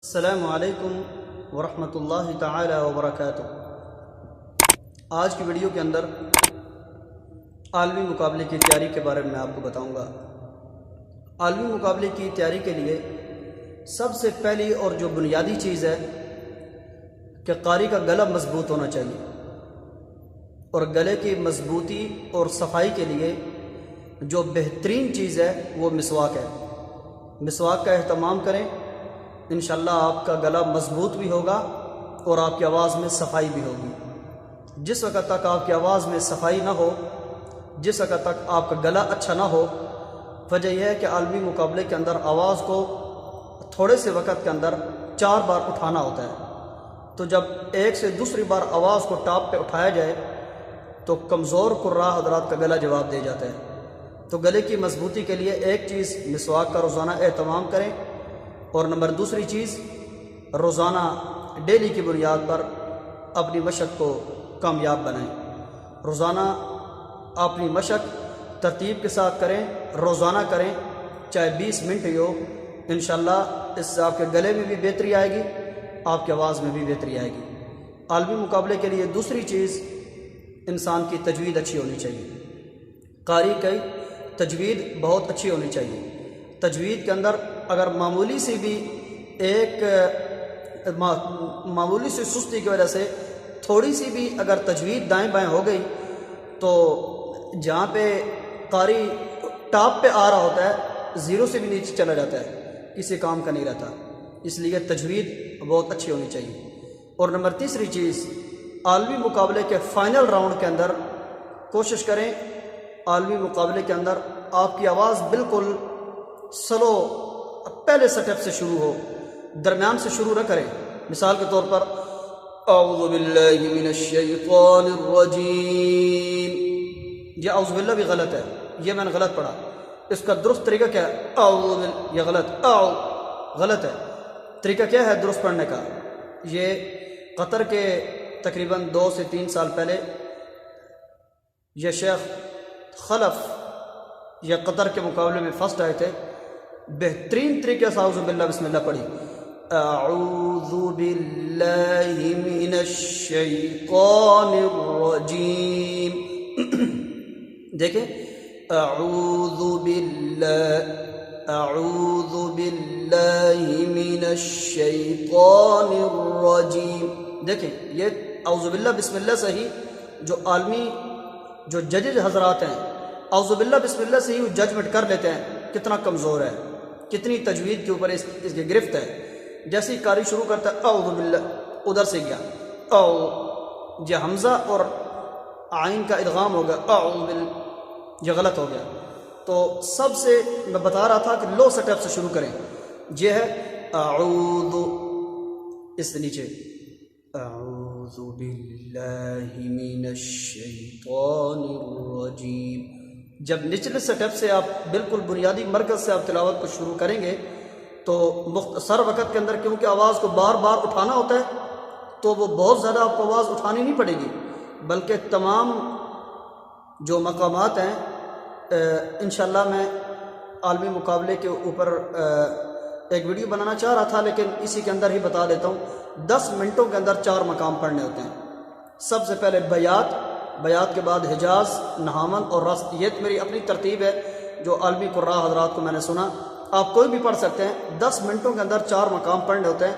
السلام علیکم ورحمۃ اللہ تعالی وبرکاتہ۔ آج کی ویڈیو کے اندر عالمی مقابلے کی تیاری کے بارے میں آپ کو بتاؤں گا۔ عالمی مقابلے کی تیاری کے لیے سب سے پہلی اور جو بنیادی چیز ہے کہ قاری کا گلا مضبوط ہونا چاہیے، اور گلے کی مضبوطی اور صفائی کے لیے جو بہترین چیز ہے وہ مسواک ہے۔ مسواک کا اہتمام کریں، انشاءاللہ آپ کا گلا مضبوط بھی ہوگا اور آپ کی آواز میں صفائی بھی ہوگی۔ جس وقت تک آپ کی آواز میں صفائی نہ ہو، جس وقت تک آپ کا گلا اچھا نہ ہو، وجہ یہ ہے کہ عالمی مقابلے کے اندر آواز کو تھوڑے سے وقت کے اندر 4 بار اٹھانا ہوتا ہے، تو جب ایک سے دوسری بار آواز کو ٹاپ پہ اٹھایا جائے تو کمزور قراء حضرات کا گلا جواب دے جاتا ہے۔ تو گلے کی مضبوطی کے لیے ایک چیز مسواک کا روزانہ اہتمام کریں، اور نمبر دوسری چیز روزانہ ڈیلی کی بنیاد پر اپنی مشق کو کامیاب بنائیں۔ روزانہ اپنی مشق ترتیب کے ساتھ کریں، روزانہ کریں، چاہے 20 منٹ ہی ہو، انشاءاللہ اس سے آپ کے گلے میں بھی بہتری آئے گی، آپ کی آواز میں بھی بہتری آئے گی۔ عالمی مقابلے کے لیے دوسری چیز انسان کی تجوید اچھی ہونی چاہیے۔ قاری کی تجوید بہت اچھی ہونی چاہیے۔ تجوید کے اندر اگر معمولی سی بھی معمولی سی سستی کی وجہ سے تھوڑی سی بھی اگر تجوید دائیں بائیں ہو گئی تو جہاں پہ قاری ٹاپ پہ آ رہا ہوتا ہے 0 سے بھی نیچے چلا جاتا ہے، کسی کام کا نہیں رہتا۔ اس لیے تجوید بہت اچھی ہونی چاہیے۔ اور نمبر تیسری چیز، عالمی مقابلے کے فائنل راؤنڈ کے اندر کوشش کریں عالمی مقابلے کے اندر آپ کی آواز بالکل سلو پہلے سٹیپ سے شروع ہو، درمیان سے شروع نہ کریں۔ مثال کے طور پر اعوذ باللہ من الشیطان الرجیم، یہ اعوذ باللہ بھی غلط ہے، یہ میں نے غلط پڑھا۔ اس کا درست طریقہ کیا ہے؟ یہ غلط ہے۔ طریقہ کیا ہے درست پڑھنے کا؟ یہ قطر کے تقریباً 2 سے 3 سال پہلے یہ شیخ خلف یہ قطر کے مقابلے میں فرسٹ آئے تھے، بہترین طریقے سے اعوذ باللہ بسم اللہ پڑھی، اعوذ باللہ من الشیطان الرجیم۔ دیکھیں، اعوذ باللہ من الشیطان الرجیم۔ دیکھیں، یہ اعوذ باللہ بسم اللہ سے ہی جو عالمی جو ججز حضرات ہیں اعوذ باللہ بسم اللہ سے ہی وہ ججمنٹ کر لیتے ہیں کتنا کمزور ہے، کتنی تجوید کے اوپر اس کی گرفت ہے۔ جیسے ہی قاری شروع کرتا ہے اعوذ باللہ، ادھر سے گیا یہ حمزہ اور عین کا ادغام ہو گیا، اعوذ باللہ، یہ غلط ہو گیا۔ تو سب سے میں بتا رہا تھا کہ لو سٹیپ سے شروع کریں، یہ ہے اعوذ، اس سے نیچے اعوذ باللہ من الشیطان الرجیم۔ جب نچلے سٹیپ سے آپ بالکل بنیادی مرکز سے آپ تلاوت کو شروع کریں گے تو مختصر وقت کے اندر، کیونکہ آواز کو بار بار اٹھانا ہوتا ہے تو وہ بہت زیادہ آپ کو آواز اٹھانی نہیں پڑے گی، بلکہ تمام جو مقامات ہیں انشاءاللہ میں عالمی مقابلے کے اوپر ایک ویڈیو بنانا چاہ رہا تھا، لیکن اسی کے اندر ہی بتا دیتا ہوں۔ 10 منٹوں کے اندر 4 مقام پڑھنے ہوتے ہیں۔ سب سے پہلے بیات کے بعد حجاز، نہاون اور رست، یہ میری اپنی ترتیب ہے جو عالمی قراء حضرات کو میں نے سنا، آپ کوئی بھی پڑھ سکتے ہیں۔ 10 منٹوں کے اندر 4 مقام پڑھنے ہوتے ہیں،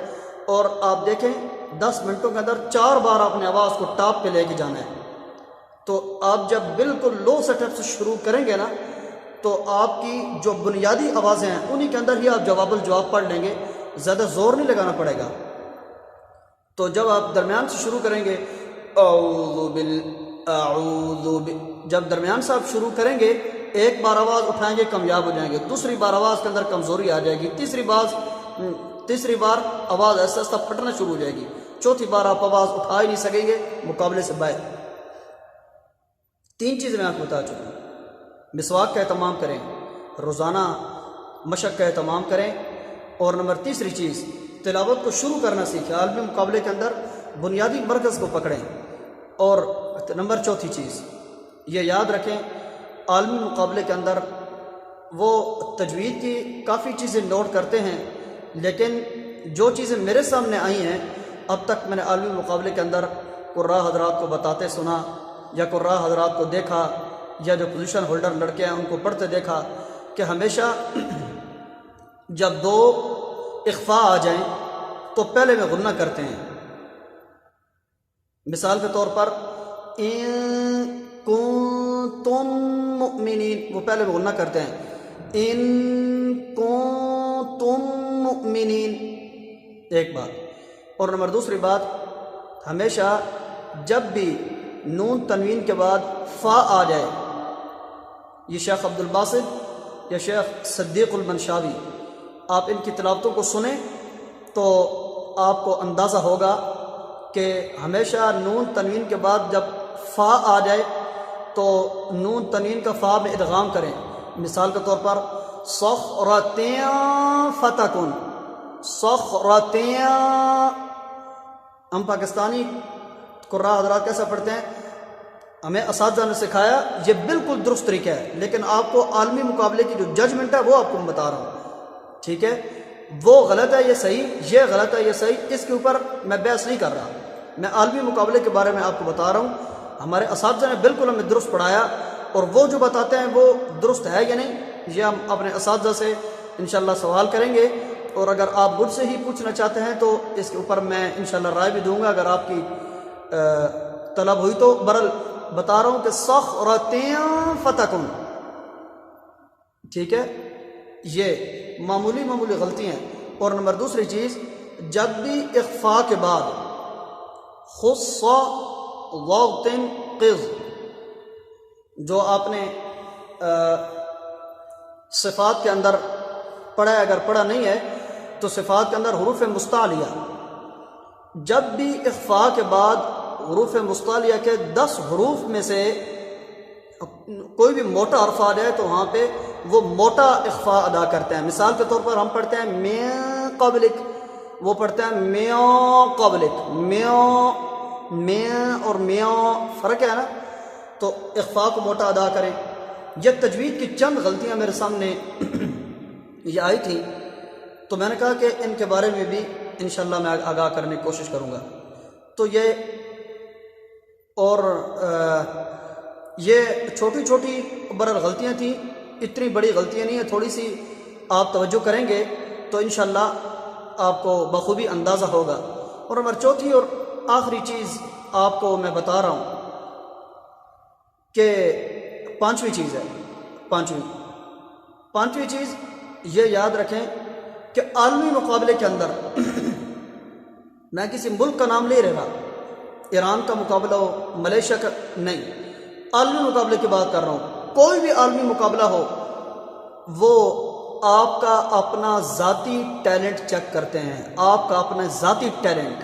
اور آپ دیکھیں 10 منٹوں کے اندر 4 بار اپنے آواز کو ٹاپ پہ لے کے جانا ہے۔ تو آپ جب بالکل لو سٹیپ سے شروع کریں گے نا تو آپ کی جو بنیادی آوازیں ہیں انہی کے اندر ہی آپ جواب الجواب پڑھ لیں گے، زیادہ زور نہیں لگانا پڑے گا۔ تو جب آپ درمیان سے شروع کریں گے جب درمیان سے آپ شروع کریں گے، ایک بار آواز اٹھائیں گے کامیاب ہو جائیں گے، دوسری بار آواز کے اندر کمزوری آ جائے گی، تیسری بار آواز ایسا ایسا پھٹنا شروع ہو جائے گی، چوتھی بار آپ آواز اٹھا ہی نہیں سکیں گے، مقابلے سے باہر۔ 3 چیزیں میں آپ کو بتا چکا ہوں۔ مسواک کا اہتمام کریں، روزانہ مشق کا اہتمام کریں، اور نمبر تیسری چیز تلاوت کو شروع کرنا سیکھیں، عالمی مقابلے کے اندر بنیادی مرکز کو پکڑیں۔ اور نمبر چوتھی چیز یہ یاد رکھیں، عالمی مقابلے کے اندر وہ تجوید کی کافی چیزیں نوٹ کرتے ہیں، لیکن جو چیزیں میرے سامنے آئی ہیں اب تک میں نے عالمی مقابلے کے اندر قراء حضرات کو بتاتے سنا یا قراء حضرات کو دیکھا یا جو پوزیشن ہولڈر لڑکے ہیں ان کو پڑھتے دیکھا کہ ہمیشہ جب دو اخفاء آ جائیں تو پہلے میں غنہ کرتے ہیں. مثال کے طور پر ان کنتم مؤمنین، وہ پہلے میں غنہ کرتے ہیں. ان کنتم مؤمنین، ایک بات. اور نمبر دوسری بات، ہمیشہ جب بھی نون تنوین کے بعد فا آ جائے، یہ شیخ عبد الباسط یا شیخ صدیق المنشاوی، آپ ان کی تلاوتوں کو سنیں تو آپ کو اندازہ ہوگا کہ ہمیشہ نون تنوین کے بعد جب فا آ جائے تو نون تنوین کا فا میں ادغام کریں. مثال کے طور پر صخرتین فتکن، صخرتین. ہم پاکستانی قراء حضرات کیسا پڑھتے ہیں؟ ہمیں اساتذہ نے سکھایا، یہ بالکل درست طریقہ ہے، لیکن آپ کو عالمی مقابلے کی جو ججمنٹ ہے وہ آپ کو میں بتا رہا ہوں. ٹھیک ہے، وہ غلط ہے یہ صحیح، یہ غلط ہے یہ صحیح، اس کے اوپر میں بحث نہیں کر رہا. میں عالمی مقابلے کے بارے میں آپ کو بتا رہا ہوں. ہمارے اساتذہ نے بالکل ہمیں درست پڑھایا، اور وہ جو بتاتے ہیں وہ درست ہے یا نہیں یہ ہم اپنے اساتذہ سے انشاءاللہ سوال کریں گے. اور اگر آپ مجھ سے ہی پوچھنا چاہتے ہیں تو اس کے اوپر میں انشاءاللہ رائے بھی دوں گا اگر آپ کی طلب ہوئی تو. برل بتا رہا ہوں کہ صخرتین فتکن، ٹھیک ہے، یہ معمولی غلطی ہیں. اور نمبر دوسری چیز، جب بھی اخفاء کے بعد خص ضغط قز، جو آپ نے صفات کے اندر پڑھا ہے، اگر پڑھا نہیں ہے تو صفات کے اندر حروف مستعلیہ، جب بھی اخفاء کے بعد حروف مستعلیہ کے 10 حروف میں سے کوئی بھی موٹا حرف آ جائے تو وہاں پہ وہ موٹا اخفاء ادا کرتے ہیں. مثال کے طور پر ہم پڑھتے ہیں من قبلک، وہ پڑھتے ہیں میاں قبلک. میاں اور میاں فرق ہے نا، تو اخفاء کو موٹا ادا کریں. یہ تجوید کی چند غلطیاں میرے سامنے یہ آئی تھیں تو میں نے کہا کہ ان کے بارے میں بھی انشاءاللہ میں آگاہ کرنے کی کوشش کروں گا. تو یہ چھوٹی چھوٹی برر غلطیاں تھیں، اتنی بڑی غلطیاں نہیں ہیں. تھوڑی سی آپ توجہ کریں گے تو انشاءاللہ آپ کو بخوبی اندازہ ہوگا. اور نمبر چوتھی اور آخری چیز آپ کو میں بتا رہا ہوں کہ پانچویں چیز ہے. پانچویں چیز یہ یاد رکھیں کہ عالمی مقابلے کے اندر میں کسی ملک کا نام لے رہا، ایران کا مقابلہ ہو، ملیشیا کا نہیں، عالمی مقابلے کی بات کر رہا ہوں. کوئی بھی عالمی مقابلہ ہو وہ آپ کا اپنا ذاتی ٹیلنٹ چیک کرتے ہیں، آپ کا اپنا ذاتی ٹیلنٹ.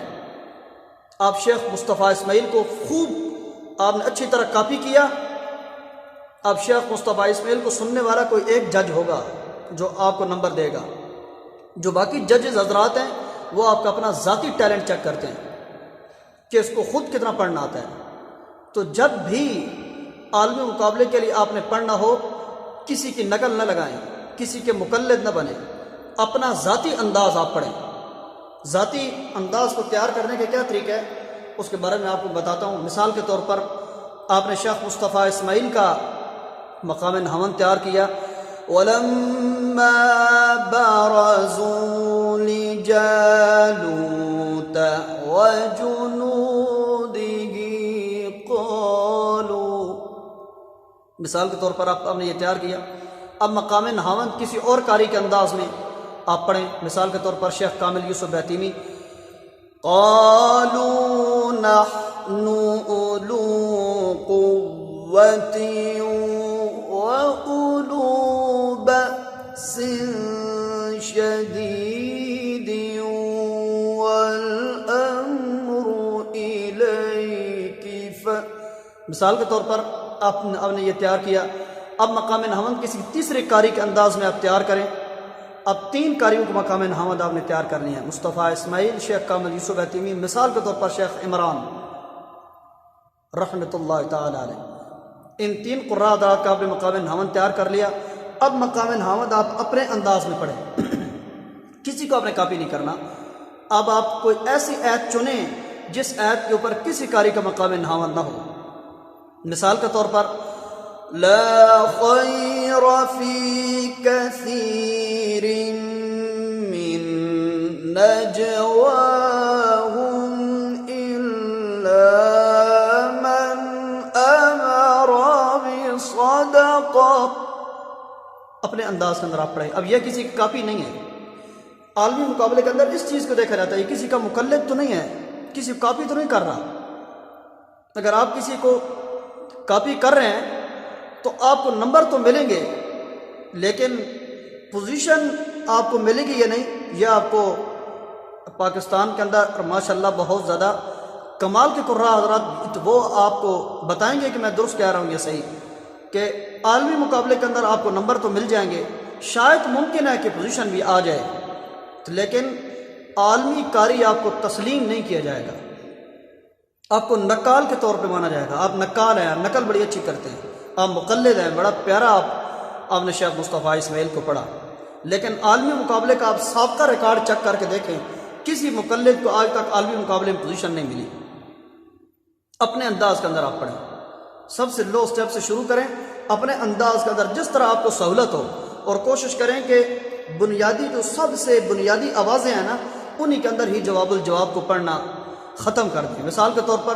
آپ شیخ مصطفیٰ اسماعیل کو خوب آپ نے اچھی طرح کاپی کیا، اب شیخ مصطفیٰ اسماعیل کو سننے والا کوئی ایک جج ہوگا جو آپ کو نمبر دے گا. جو باقی ججز حضرات ہیں وہ آپ کا اپنا ذاتی ٹیلنٹ چیک کرتے ہیں کہ اس کو خود کتنا پڑھنا آتا ہے. تو جب بھی عالمی مقابلے کے لیے آپ نے پڑھنا ہو، کسی کی نقل نہ لگائیں، کسی کے مقلد نہ بنیں، اپنا ذاتی انداز آپ پڑھیں. ذاتی انداز کو تیار کرنے کے کیا طریقہ ہے اس کے بارے میں آپ کو بتاتا ہوں. مثال کے طور پر آپ نے شیخ مصطفیٰ اسماعیل کا مقام نہاون تیار کیا. وَلَمَّا بَرَزُوا لِجَالُوتَ وَجُنُودِهِ قَالُوا، مثال کے طور پر آپ نے یہ تیار کیا. اب مقام نہاون کسی اور قاری کے انداز میں آپ پڑھیں. مثال کے طور پر شیخ کامل یوسف بہتیمی، قَالُوا نَحْنُ أُولُو قُوَّةٍ وَأُولُو بَأْسٍ شَدِيدٍ وَالْأَمْرُ إِلَيْكِ. مثال کے طور پر آپ نے یہ تیار کیا. اب مقام نہاون کسی تیسرے قاری کے انداز میں آپ تیار کریں. اب 3 قاریوں کو مقام نہاون آپ نے تیار کرنی ہے، مصطفیٰ اسماعیل، شیخ کامل یوسف بہتیمی، مثال کے طور پر شیخ عمران رحمۃ اللہ تعالی علیہ. ان 3 قراء حضرات کا آپ نے مقام نہاون تیار کر لیا. اب مقام نہاون آپ اپنے انداز میں پڑھیں، کسی کو آپ نے کاپی نہیں کرنا. اب آپ کوئی ایسی آیت چنیں جس آیت کے اوپر کسی قاری کا مقام نہاون نہ ہو. مثال کے طور پر لا خیر فی کثیر من نجواہم الا من امر بصدقہ. اپنے انداز کے اندر آپ پڑھیں. اب یہ کسی کی کاپی نہیں ہے. عالمی مقابلے کے اندر اس چیز کو دیکھا جاتا ہے یہ کسی کا مقلد تو نہیں ہے, کسی کو کاپی تو نہیں کر رہا. اگر آپ کسی کو کاپی کر رہے ہیں تو آپ کو نمبر تو ملیں گے, لیکن پوزیشن آپ کو ملے گی یا نہیں, یہ آپ کو پاکستان کے اندر ماشاءاللہ بہت زیادہ کمال کے قراء حضرات وہ آپ کو بتائیں گے کہ میں درست کہہ رہا ہوں یہ صحیح, کہ عالمی مقابلے کے اندر آپ کو نمبر تو مل جائیں گے, شاید ممکن ہے کہ پوزیشن بھی آ جائے, لیکن عالمی قاری آپ کو تسلیم نہیں کیا جائے گا, آپ کو نقال کے طور پہ مانا جائے گا. آپ نقال ہیں, نقل بڑی اچھی کرتے ہیں, آپ مقلد ہیں, بڑا پیارا آپ نے شیخ مصطفیٰ اسماعیل کو پڑھا, لیکن عالمی مقابلے کا آپ سابقہ ریکارڈ چیک کر کے دیکھیں کسی مقلد کو آج تک عالمی مقابلے میں پوزیشن نہیں ملی. اپنے انداز کے اندر آپ پڑھیں, سب سے لو سٹیپ سے شروع کریں, اپنے انداز کے اندر جس طرح آپ کو سہولت ہو, اور کوشش کریں کہ بنیادی جو سب سے بنیادی آوازیں ہیں نا انہی کے اندر ہی جواب الجواب کو پڑھنا ختم کر دیں. مثال کے طور پر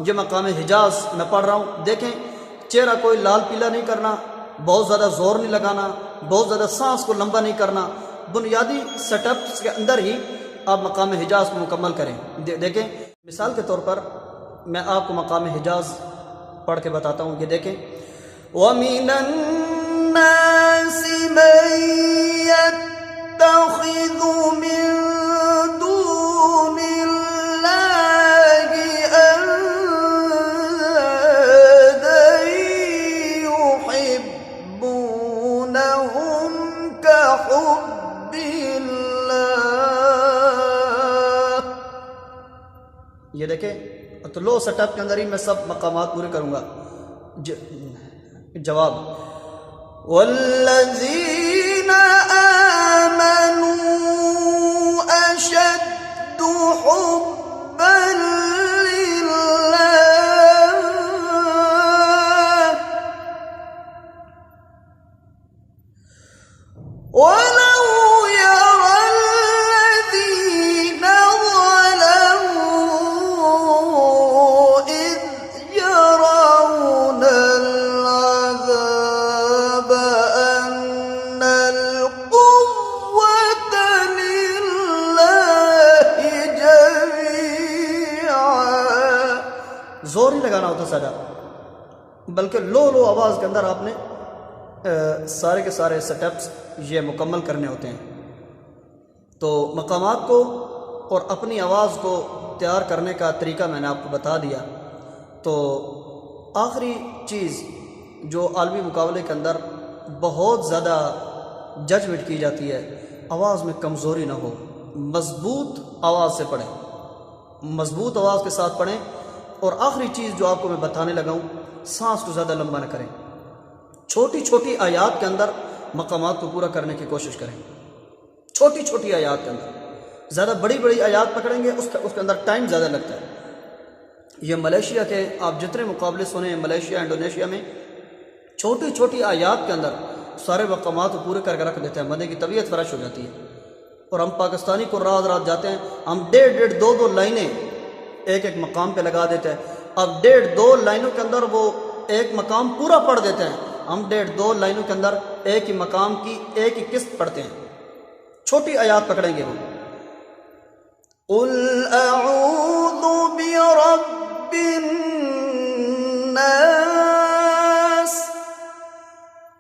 یہ مقام حجاز میں پڑھ رہا ہوں, دیکھیں چہرہ کوئی لال پیلا نہیں کرنا, بہت زیادہ زور نہیں لگانا, بہت زیادہ سانس کو لمبا نہیں کرنا, بنیادی سیٹ اپس کے اندر ہی آپ مقام حجاز کو مکمل کریں. دیکھیں مثال کے طور پر میں آپ کو مقام حجاز پڑھ کے بتاتا ہوں, یہ دیکھیں وَمِنَ النَّاسِ مَن يَتَّخِذُ مِن دُونِ اللَّهِ أَندَادًا يُحِبُّونَهُمْ كَحُبِّ اللَّهِ. یہ دیکھیں تو لو سیٹ اپ کے اندر ہی میں سب مقامات پورے کروں گا. جواب والذین آمنوا اشد حبا للہ ولو يرى الذین ظلموا اذ يرون العذاب ان القوة للہ جميعا. زور نہیں لگانا ہوتا سادہ, بلکہ لو آواز کے اندر آپ نے سارے کے سارے سٹیپس یہ مکمل کرنے ہوتے ہیں. تو مقامات کو اور اپنی آواز کو تیار کرنے کا طریقہ میں نے آپ کو بتا دیا. تو آخری چیز جو عالمی مقابلے کے اندر بہت زیادہ ججمنٹ کی جاتی ہے, آواز میں کمزوری نہ ہو, مضبوط آواز سے پڑھیں, مضبوط آواز کے ساتھ پڑھیں. اور آخری چیز جو آپ کو میں بتانے لگا ہوں, سانس کو زیادہ لمبا نہ کریں, چھوٹی چھوٹی آیات کے اندر مقامات کو پورا کرنے کی کوشش کریں. چھوٹی چھوٹی آیات کے اندر, زیادہ بڑی بڑی آیات پکڑیں گے اس کے اندر ٹائم زیادہ لگتا ہے. یہ ملیشیا کے آپ جتنے مقابلے سنے ہیں ملیشیا انڈونیشیا میں, چھوٹی چھوٹی آیات کے اندر سارے مقامات کو پورے کر کے رکھ دیتے ہیں, بندے کی طبیعت فرش ہو جاتی ہے. اور ہم پاکستانی قراء حضرات جاتے ہیں, ہم ڈیڑھ دو لائنیں ایک مقام پہ لگا دیتے ہیں. اب دو لائنوں کے اندر وہ ایک مقام پورا پڑھ دیتے ہیں, ہم دو لائنوں کے اندر ایک ہی مقام کی ایک ہی قسط پڑھتے ہیں. چھوٹی آیات پکڑیں گے وہ. قُلْ أَعُوذُ بِرَبِّ النَّاسِ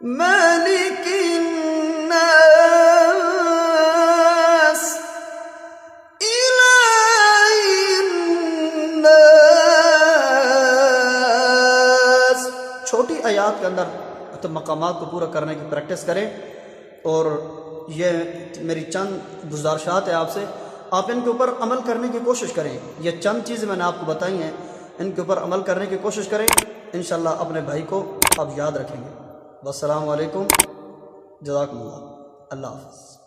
مَلِكِ النَّاسِ إِلَٰهِ النَّاسِ. چھوٹی آیات کے اندر تو مقامات کو پورا کرنے کی پریکٹس کریں. اور یہ میری چند گزارشات ہے آپ سے, آپ ان کے اوپر عمل کرنے کی کوشش کریں. یہ چند چیزیں میں نے آپ کو بتائی ہیں, ان کے اوپر عمل کرنے کی کوشش کریں. انشاءاللہ اپنے بھائی کو آپ یاد رکھیں گے. والسلام علیکم, جزاکم اللہ, اللہ حافظ.